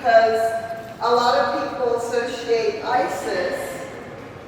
because a lot of people associate ISIS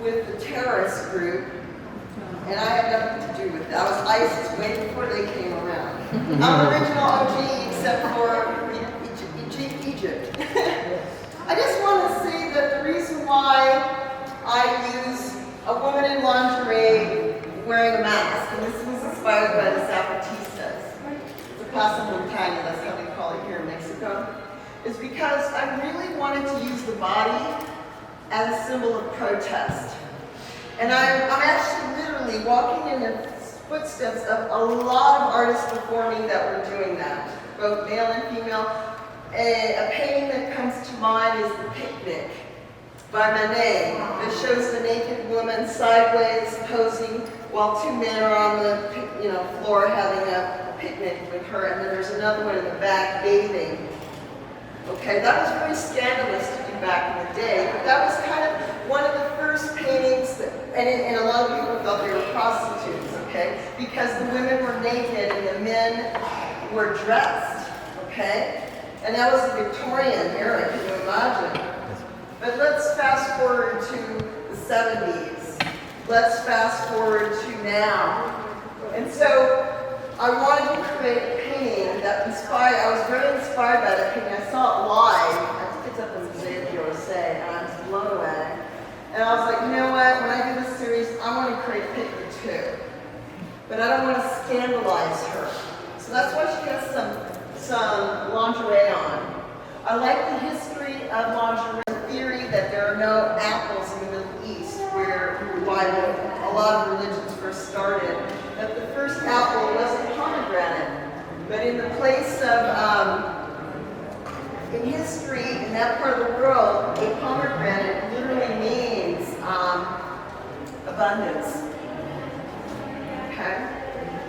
with the terrorist group, and I had nothing to do with that. I was ISIS way before they came around. I'm original OG except for Egypt. I just want to say that the reason why I use a woman in lingerie wearing a mask, and this was inspired by the Zapatistas, the Casa Montaña, that's how they call it here in Mexico, is because I really wanted to use the body as a symbol of protest. And I'm actually literally walking in the footsteps of a lot of artists performing that were doing that, both male and female. A painting that comes to mind is The Picnic by Manet, that shows the naked woman sideways posing while two men are on the floor having a picnic with her, and then there's another one in the back bathing. Okay, that was very scandalous to do back in the day, but that was kind of one of the first paintings, and a lot of people thought they were prostitutes, okay, because the women were naked and the men were dressed, okay? And that was a Victorian era, can you imagine? But let's fast forward to the 70s. Let's fast forward to now. And so I wanted to create a painting that I was very inspired by that painting. I saw it live. I picked up in the Museo de Orsay, and I was blown away. And I was like, you know what, when I do this series, I want to create a picture too. But I don't want to scandalize her. So that's why she has some lingerie on. I like the history of lingerie, the theory that there are no apples in the Middle East, why a lot of religions first started. That the first apple wasn't pomegranate, but in the place of, in history, in that part of the world, a pomegranate literally means abundance, okay?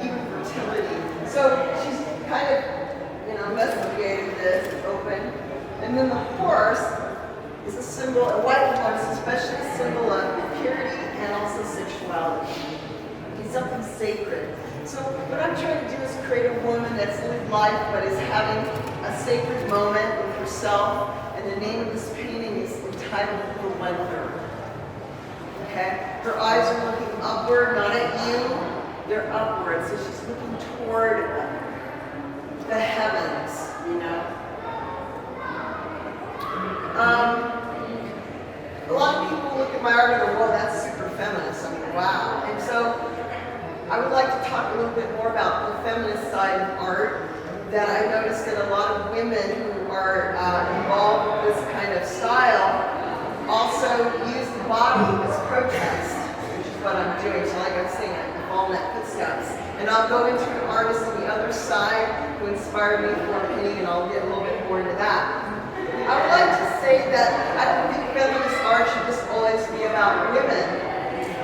Even fertility. So she's kind of investigated this, it's open. And then the horse is a symbol, a white horse, especially a symbol of purity and also sexuality. It's something sacred. So what I'm trying to do is create a woman that's lived life but is having a sacred moment with herself. And the name of this painting is entitled The Wonder. Okay? Her eyes are looking upward, not at you. They're upward, so she's looking toward the heavens, A lot of people look at my art and go, well, that's super feminist. I mean, wow. And so I would like to talk a little bit more about the feminist side of art, that I noticed that a lot of women who are involved with this kind of style also use the body as protest, which is what I'm doing. So like I'm saying, I'm following that footsteps. And I'll go into an artist on the other side who inspired me for a painting, and I'll get a little bit more into that. I would like to say that I don't think feminist art should just always be about women.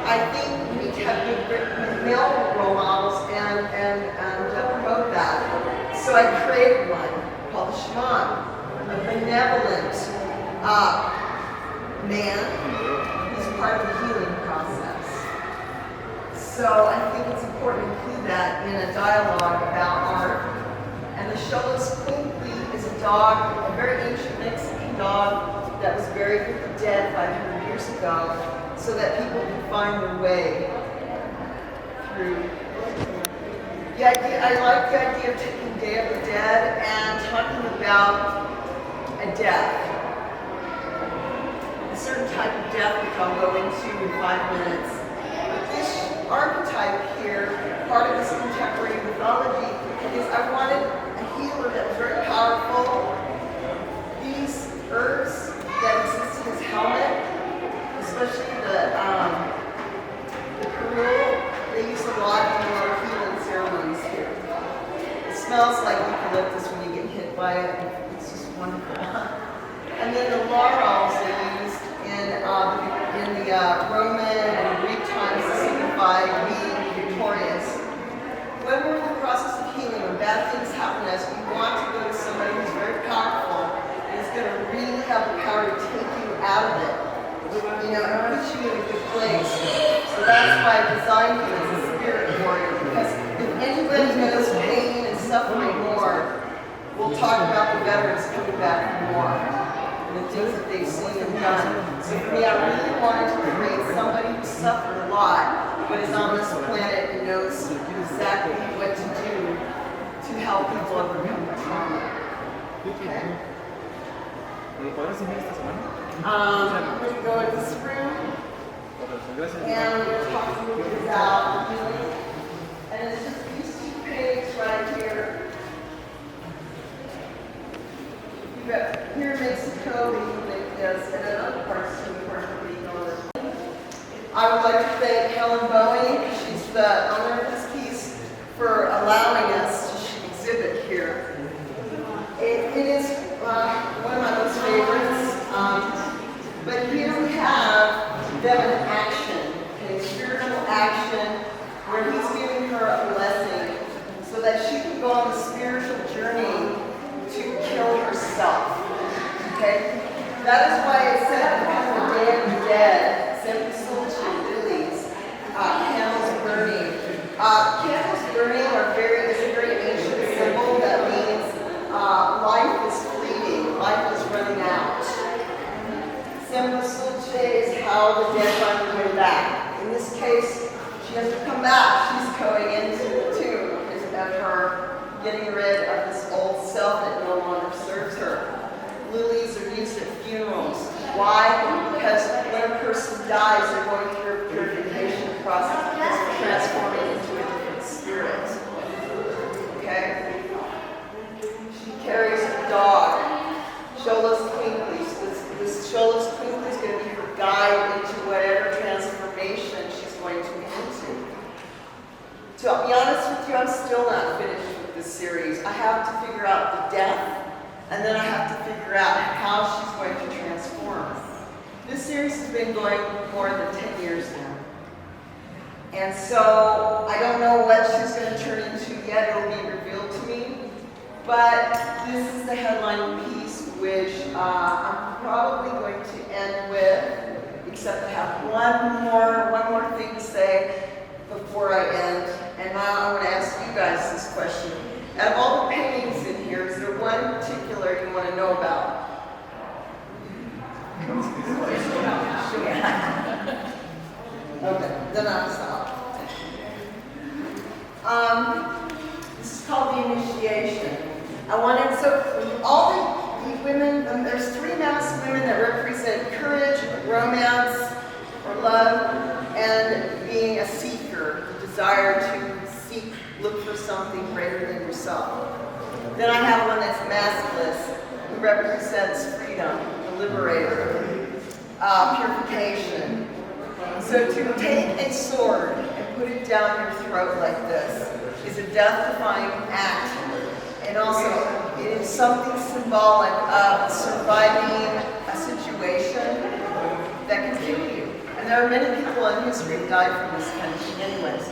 I think we need to have good male role models and promote that. So I created one called the Shaman, a benevolent man who's part of the healing process. So I think it's important to include that in a dialogue about art. And the Xolos Quinkly is a dog, a very ancient Mexican dog that was buried with the dead 500 years ago, so that people can find their way through. I like the idea of taking Day of the Dead and talking about a death, a certain type of death which I'll go into in 5 minutes. But this archetype here, part of this contemporary mythology, is I wanted a healer that was very powerful. These herbs that exist in his helmet, especially the Peru, they use a lot in a lot of healing ceremonies here. It smells like eucalyptus when you get hit by it. It's just wonderful. And then the laurels they used in the Roman and Greek times to signify being victorious. When we're in the process of healing, when bad things happen to us, we want to go to somebody who's very powerful and is going to really have the power to take you out of it, and put you in a good place. So that's why I designed you as a spirit warrior, because if anybody knows pain and suffering more, we'll talk about the veterans coming back from war. and the things that they've seen and done. So for me, I really wanted to create somebody who suffered a lot, but is on this planet and knows exactly what to do to help people overcome their trauma. Okay. I'm going to go in this room, and I'm going to talk a little bit about healing. And it's just these two pages right here. You've got here in Mexico, we make this, and in other parts of the world, we know this. I would like to thank Helen Bowie, she's the owner of this piece, for allowing us to exhibit here. It is one of my most favorites, but here we have them in action, a spiritual action, where he's giving her a blessing so that she can go on the spiritual journey to kill herself. Okay? That is why it said upon the day of the dead, sempre solitude, lilies, candles burning. Candles burning is a very ancient symbol that means life is fleeting, life is running out. Sempre solitude is how the dead find their way back. In this case, she has to come back. She's going into the tomb of her getting rid of this old self that no longer serves her. Lilies are used at funerals. Why? Because when a person dies, they're going through a purification process because they're transforming into a different spirit. Okay? She carries a dog. Shola's Twinklies. This Shola's Twinkly is going to be her guide into whatever transformation she's going to be into. To be honest with you, I'm still not finished with this series. I have to figure out the death, and then I have to figure out how she's going to transform. This series has been going more than 10 years now. And so I don't know what she's going to turn into yet. It'll be revealed to me. But this is the headline piece, which I'm probably going to end with, except I have one more thing to say before I end. And now I want to ask you guys this question. Out of all the paintings in here, is there one in particular you want to know about? Okay, then I'll stop. This is called the initiation. I wanted, so all the women, there's 3 masked women that represent courage, romance, or love, and being a seeker, the desire to seek, look for something greater than yourself. Then I have one that's maskless, who represents freedom, the liberator, purification. So to take a sword and put it down your throat like this is a death-defying act. And also, it is something symbolic of surviving a situation that can kill you. And there are many people in history who died from this kind of thing anyways.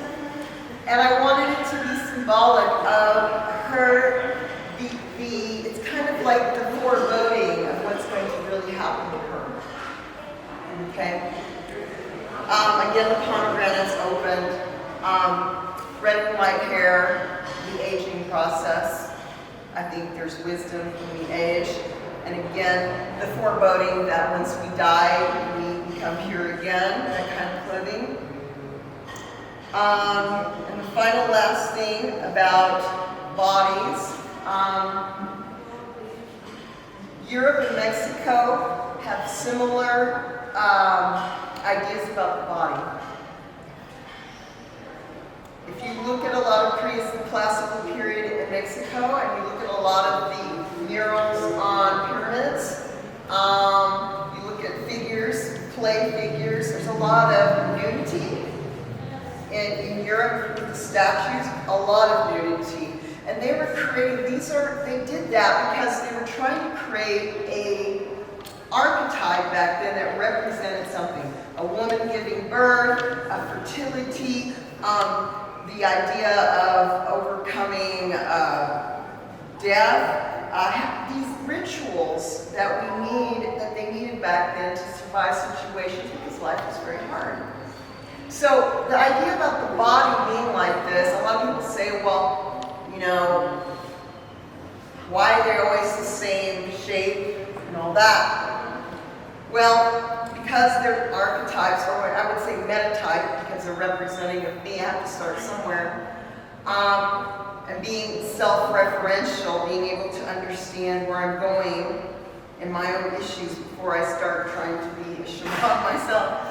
And I wanted it to be symbolic of her, it's kind of like the foreboding of what's going to really happen to her. Okay? Again, the pomegranate's opened. Red and white hair, the aging process. I think there's wisdom when we age. And again, the foreboding that once we die, we become pure again, that kind of clothing. And the final last thing about bodies. Europe and Mexico have similar ideas about the body. If you look at a lot of classical period in Mexico, and you look at a lot of the murals on pyramids, you look at figures, clay figures, there's a lot of nudity. And in Europe, with the statues, a lot of nudity. And they were creating, they did that because they were trying to create a archetype back then that represented something. A woman giving birth, a fertility, the idea of overcoming death, these rituals that they needed back then to survive situations because life was very hard. So the idea about the body being like this, a lot of people say, well, you know, why are they always the same shape and all that? Well, because they're archetypes, or I would say metatype, because they're representing of me, I have to start somewhere. And being self-referential, being able to understand where I'm going and my own issues before I start trying to be a shaman myself.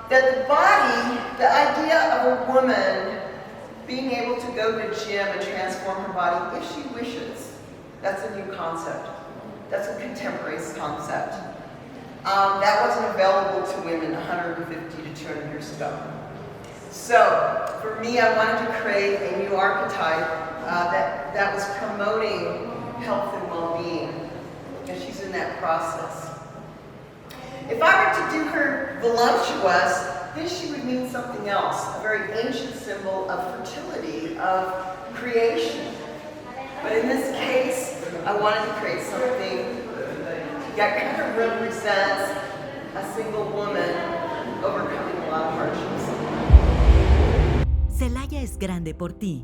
That the body, the idea of a woman being able to go to a gym and transform her body if she wishes, that's a new concept. That's a contemporary concept. That wasn't available to women 150 to 200 years ago. So, for me, I wanted to create a new archetype that was promoting health and well-being, and she's in that process. If I were to do her voluptuous, then she would mean something else, a very ancient symbol of fertility, of creation. But in this case, I wanted to create something that kind of represents a single woman overcoming a lot of hardships. Celaya es grande por ti.